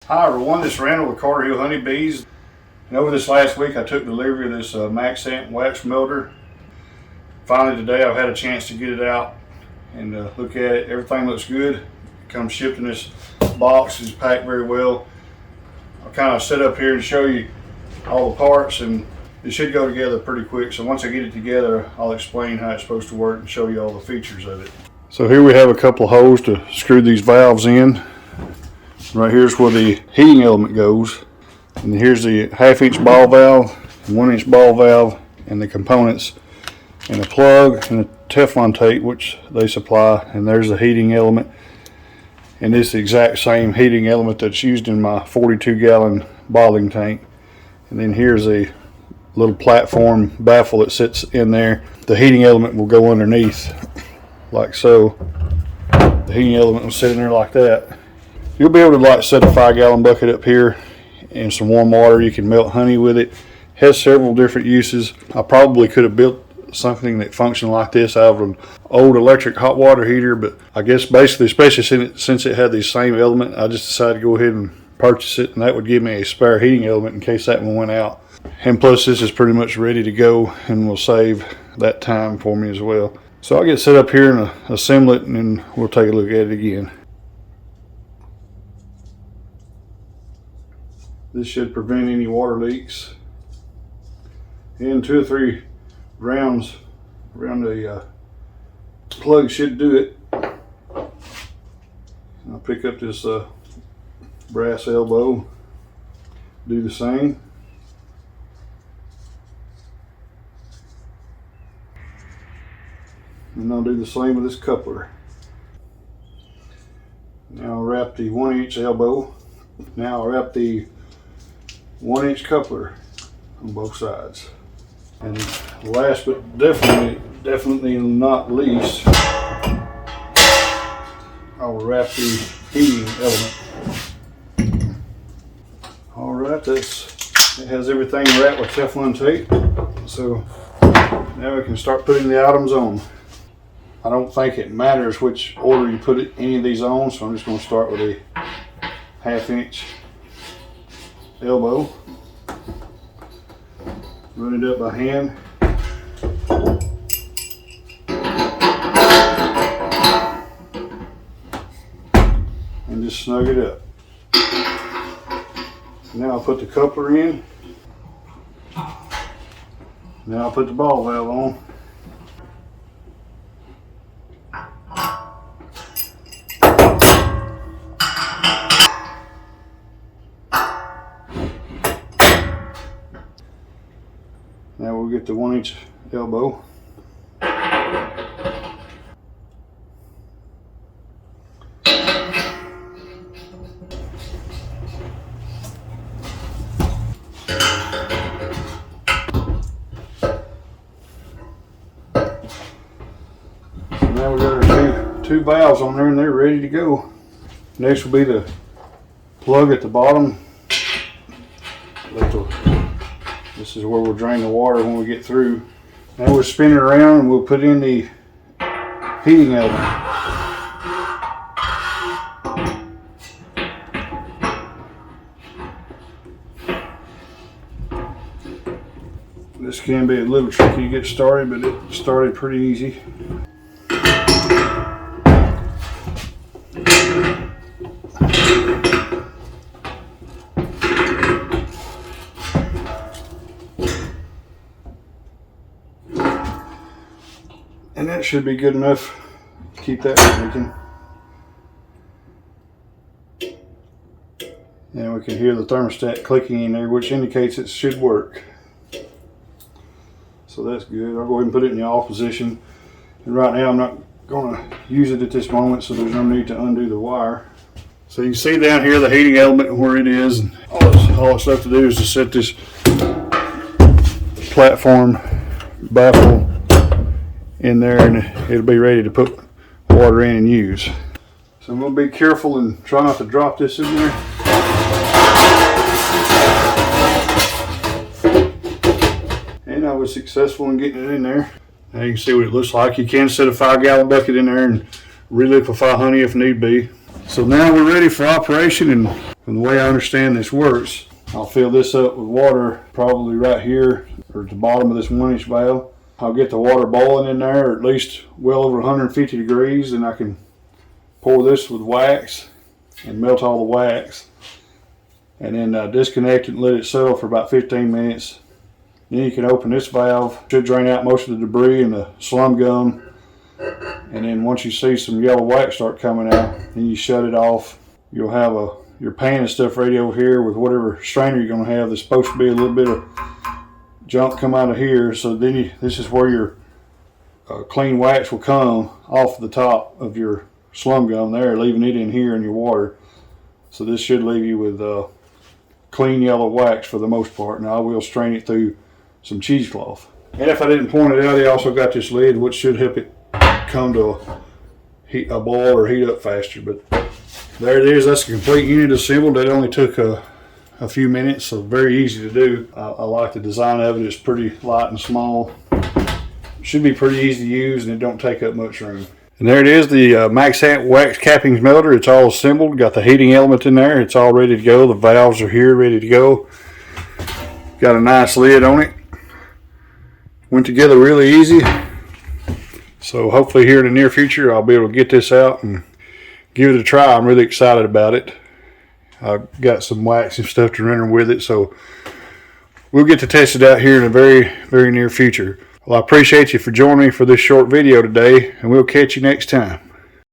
Hi everyone, this is Randall with Carter Hill Honeybees. And over this last week I took delivery of this Maxant wax melter. Finally today I've had a chance to get it out and look at it. Everything looks good. It comes shipped in this box, it's packed very well. I'll kind of set up here and show you all the parts, and it should go together pretty quick. So once I get it together, I'll explain how it's supposed to work and show you all the features of it. So here we have a couple of holes to screw these valves in. Right here's where the heating element goes, and here's the 1/2-inch ball valve, 1-inch ball valve, and the components, and a plug and a Teflon tape which they supply, and there's the heating element, and it's the exact same heating element that's used in my 42-gallon bottling tank. And then here's a little platform baffle that sits in there. The heating element will go underneath like so. The heating element will sit in there like that. You'll be able to set a 5-gallon bucket up here in some warm water. You can melt honey with it. Has several different uses. I probably could have built something that functioned like this out of an old electric hot water heater, but I guess basically, especially since it had the same element, I just decided to go ahead and purchase it, and that would give me a spare heating element in case that one went out. And plus this is pretty much ready to go and will save that time for me as well. So I'll get set up here and assemble it, and then we'll take a look at it again. This should prevent any water leaks, and 2 or 3 rounds around the plug should do it. I'll pick up this brass elbow, do the same. And I'll do the same with this coupler. Now I'll wrap the 1-inch elbow. Now I'll wrap the 1-inch coupler on both sides. And last but definitely not least, I will wrap the heating element. Alright, it has everything wrapped with Teflon tape. So now we can start putting the items on. I don't think it matters which order you put any of these on, so I'm just going to start with a 1/2-inch elbow. Run it up by hand. And just snug it up. Now I'll put the coupler in. Now I'll put the ball valve on. Now we'll get the 1-inch elbow. So now we've got our two valves on there, and they're ready to go. Next will be the plug at the bottom. This is where we'll drain the water when we get through. Now we'll spin it around and we'll put in the heating element. This can be a little tricky to get started, but it started pretty easy. And that should be good enough to keep that leaking. And we can hear the thermostat clicking in there, which indicates it should work. So that's good. I'll go ahead and put it in the off position. And right now I'm not going to use it at this moment, so there's no need to undo the wire. So you can see down here the heating element where it is. And all it's left to do is to set this platform baffle in there, and it'll be ready to put water in and use. So I'm going to be careful and try not to drop this in there. And I was successful in getting it in there. Now you can see what it looks like. You can set a 5-gallon bucket in there and reliquefy honey if need be. So now we're ready for operation, and And the way I understand this works, I'll fill this up with water probably right here or at the bottom of this 1-inch valve. I'll get the water boiling in there, or at least well over 150 degrees, and I can pour this with wax and melt all the wax, and then disconnect it and let it settle for about 15 minutes. Then you can open this valve. Should drain out most of the debris and the slum gum. And then once you see some yellow wax start coming out, then you shut it off. You'll have your pan and stuff ready over here with whatever strainer you're going to have. There's supposed to be a little bit of junk come out of here. So then this is where your clean wax will come off the top of your slum gum there, leaving it in here in your water. So this should leave you with clean yellow wax for the most part. Now I will strain it through some cheesecloth. And if I didn't point it out, they also got this lid which should help it come to a boil or heat up faster. But there it is. That's a complete unit assembled. That only took a few minutes, so very easy to do. I like the design of it. It's pretty light and small. Should be pretty easy to use, and it don't take up much room. And there it is, the MaxHant wax cappings melter. It's all assembled. Got the heating element in there. It's all ready to go. The valves are here ready to go. Got a nice lid on it. Went together really easy. So hopefully here in the near future I'll be able to get this out and give it a try. I'm really excited about it. I've got some wax and stuff to render with it, so we'll get to test it out here in the very, very near future. Well, I appreciate you for joining me for this short video today, and we'll catch you next time.